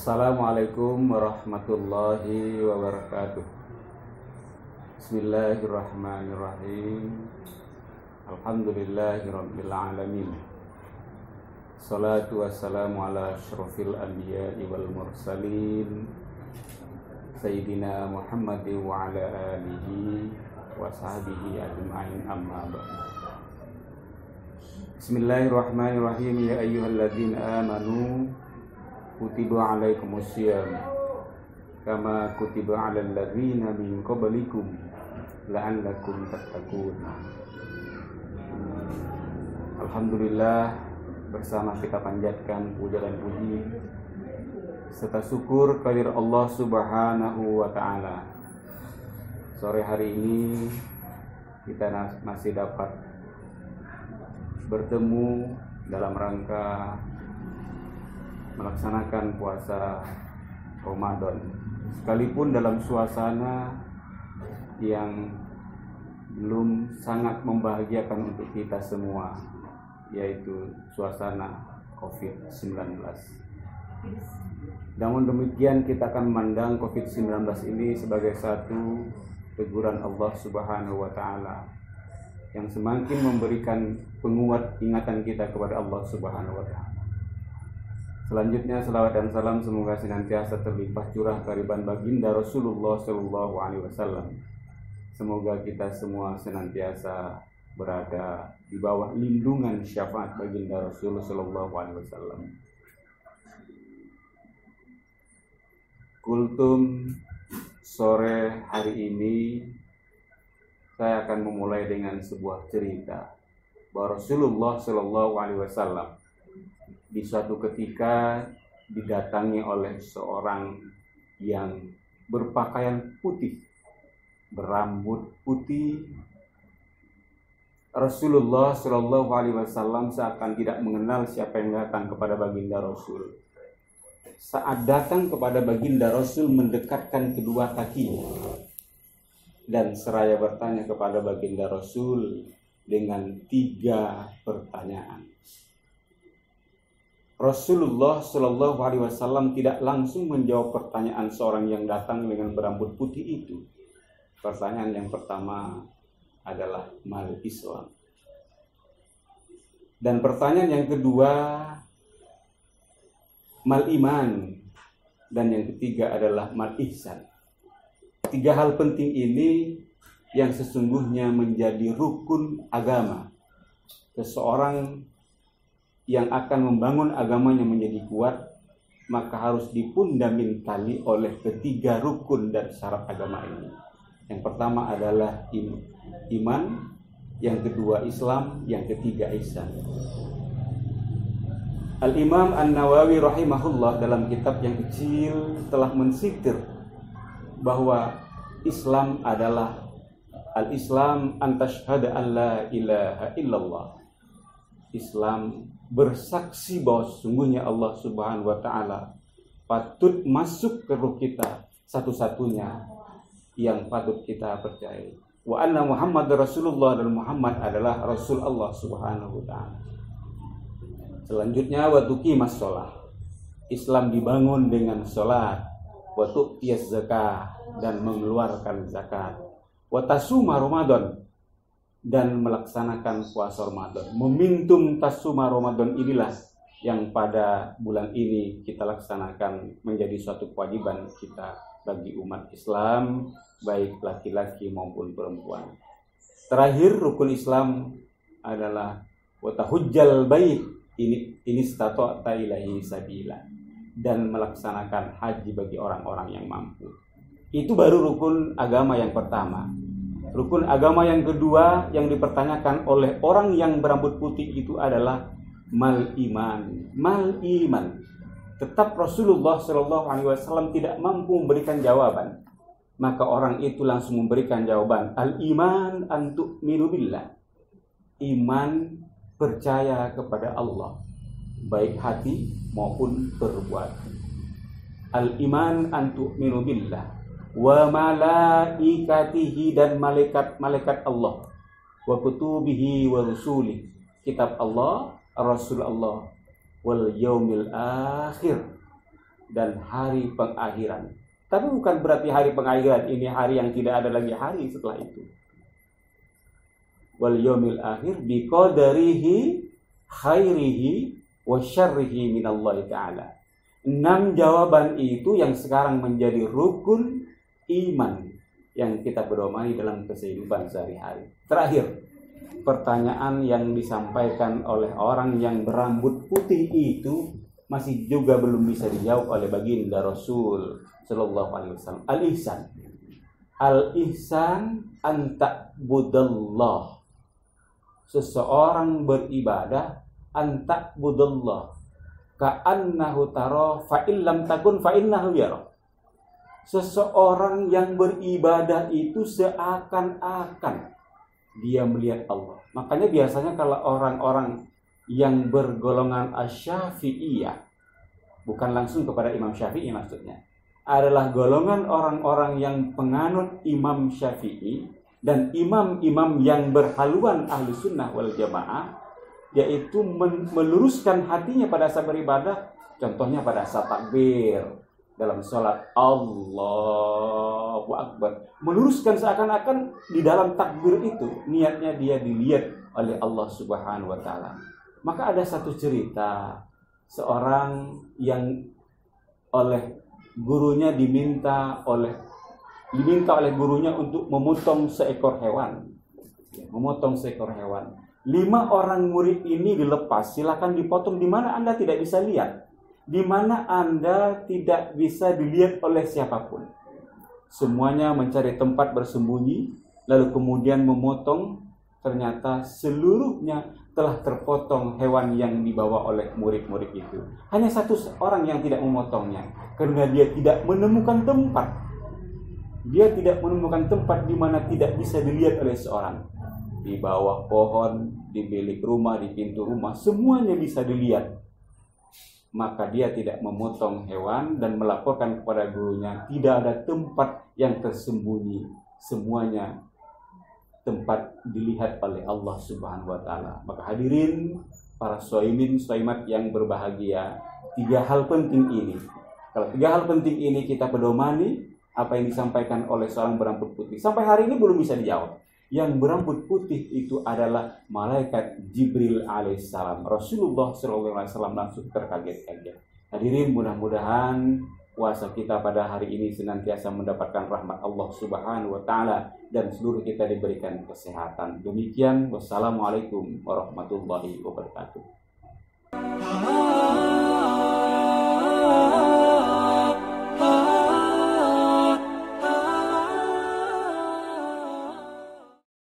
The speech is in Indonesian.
Assalamualaikum warahmatullahi wabarakatuh. Bismillahirrahmanirrahim. Alhamdulillahirabbil alamin. Salatu wassalamu ala asyrofil anbiya'i wal mursalin Sayyidina Muhammadin wa ala alihi wa sahbihi ajma'in, amma ba'du. Bismillahirrahmanirrahim. Ya ayyuhalladzina amanu kutiba alaikumusiyam kama kutiba alal ladzina min qablikum la'allakum tattaqun. Alhamdulillah, bersama kita panjatkan puja dan puji serta syukur kehadirat Allah Subhanahu wa taala. Sore hari ini kita masih dapat bertemu dalam rangka melaksanakan puasa Ramadan, sekalipun dalam suasana yang belum sangat membahagiakan untuk kita semua, yaitu suasana COVID-19. Namun demikian, kita akan memandang COVID-19 ini sebagai satu teguran Allah Subhanahu wa taala yang semakin memberikan penguat ingatan kita kepada Allah Subhanahu wa taala. Selanjutnya, salawat dan salam semoga senantiasa terlimpah curah kehadiran baginda Rasulullah Shallallahu Alaihi Wasallam. Semoga kita semua senantiasa berada di bawah lindungan syafaat baginda Rasulullah Shallallahu Alaihi Wasallam. Kultum, sore hari ini saya akan memulai dengan sebuah cerita bahwa Rasulullah Shallallahu Alaihi Wasallam di suatu ketika didatangi oleh seorang yang berpakaian putih, berambut putih. Rasulullah Shallallahu Alaihi Wasallam seakan tidak mengenal siapa yang datang kepada baginda Rasul. Saat datang kepada baginda Rasul, mendekatkan kedua kakinya dan seraya bertanya kepada baginda Rasul dengan 3 pertanyaan. Rasulullah Shallallahu Alaihi Wasallam tidak langsung menjawab pertanyaan seorang yang datang dengan berambut putih itu. Pertanyaan yang pertama adalah mal Islam, dan pertanyaan yang kedua mal iman, dan yang ketiga adalah mal ihsan. 3 hal penting ini yang sesungguhnya menjadi rukun agama. Seseorang yang akan membangun agamanya menjadi kuat, maka harus dipundamentali oleh 3 rukun dan syarat agama ini. Yang pertama adalah iman, yang kedua Islam, yang ketiga ihsan. Al-Imam An-Nawawi rahimahullah dalam kitab yang kecil telah mensitir bahwa Islam adalah al-Islam an tashhada an la ilaha illallah. Islam bersaksi bahwa sesungguhnya Allah Subhanahu wa taala patut masuk ke ruh kita, satu-satunya yang patut kita percaya. Wa anna Muhammad Rasulullah, dan Muhammad adalah Rasul Allah Subhanahu wa taala. Selanjutnya, wa tuqimas shalah. Islam dibangun dengan salat, wa tu'tiyaz zakah, dan mengeluarkan zakat, wa tasuma Ramadan, dan melaksanakan puasa Ramadan. Memintum tasuma Ramadan inilah yang pada bulan ini kita laksanakan menjadi suatu kewajiban kita bagi umat Islam, baik laki-laki maupun perempuan. Terakhir, rukun Islam adalah wa tahujjal bait, ini stata'ta ilahi sabila, dan melaksanakan haji bagi orang-orang yang mampu. Itu baru rukun agama yang pertama. Rukun agama yang kedua yang dipertanyakan oleh orang yang berambut putih itu adalah mal iman. Mal iman. Tetap Rasulullah Shallallahu Alaihi Wasallam tidak mampu memberikan jawaban. Maka orang itu langsung memberikan jawaban. Al iman an tu'minu billah. Iman percaya kepada Allah, baik hati maupun perbuatan. Al iman an tu'minu billah wa malaikatihi, dan malaikat-malaikat Allah, wa kutubihi wa rusuli, kitab Allah, Rasul Allah, wal yaumil akhir, dan hari pengakhiran. Tapi bukan berarti hari pengakhiran ini hari yang tidak ada lagi hari setelah itu. Wal yaumil akhir biqadarihi khairihi wa syarrihi minallahi ta'ala. 6 jawaban itu yang sekarang menjadi rukun iman yang kita pedomani dalam kehidupan sehari-hari. Terakhir, pertanyaan yang disampaikan oleh orang yang berambut putih itu masih juga belum bisa dijawab oleh baginda Rasul sallallahu alaihi wasallam. Al-ihsan. Al-ihsan an ta'budallah. Seseorang beribadah an ta'budallah ka'annahu tara fa illam takun fa innahu yara. Seseorang yang beribadah itu seakan-akan dia melihat Allah. Makanya biasanya kalau orang-orang yang bergolongan Asy-Syafi'iyah, bukan langsung kepada Imam Syafi'i maksudnya, adalah golongan orang-orang yang penganut Imam Syafi'i dan imam-imam yang berhaluan ahli sunnah wal jamaah, yaitu meluruskan hatinya pada saat beribadah. Contohnya pada saat takbir dalam sholat, Allahu Akbar, meluruskan seakan-akan di dalam takbir itu niatnya dia dilihat oleh Allah Subhanahu wa Ta'ala. Maka ada satu cerita seorang yang oleh gurunya diminta oleh gurunya untuk memotong seekor hewan. 5 orang murid ini dilepas, silakan dipotong di mana Anda tidak bisa lihat, di mana Anda tidak bisa dilihat oleh siapapun. Semuanya mencari tempat bersembunyi, lalu kemudian memotong. Ternyata seluruhnya telah terpotong hewan yang dibawa oleh murid-murid itu. Hanya satu orang yang tidak memotongnya, karena dia tidak menemukan tempat. Dia tidak menemukan tempat di mana tidak bisa dilihat oleh seorang. Di bawah pohon, di bilik rumah, di pintu rumah, semuanya bisa dilihat. Maka dia tidak memotong hewan dan melaporkan kepada gurunya, tidak ada tempat yang tersembunyi, semuanya tempat dilihat oleh Allah Subhanahu wa Ta'ala. Maka hadirin para shaimin shaimat yang berbahagia, 3 hal penting ini. Kalau 3 hal penting ini kita pedomani apa yang disampaikan oleh seorang berambut putih, sampai hari ini belum bisa dijawab. Yang berambut putih itu adalah malaikat Jibril alaihissalam. Rasulullah SAW langsung terkaget-kaget. Hadirin, mudah-mudahan puasa kita pada hari ini senantiasa mendapatkan rahmat Allah Subhanahu wa Ta'ala dan seluruh kita diberikan kesehatan. Demikian, wassalamualaikum warahmatullahi wabarakatuh.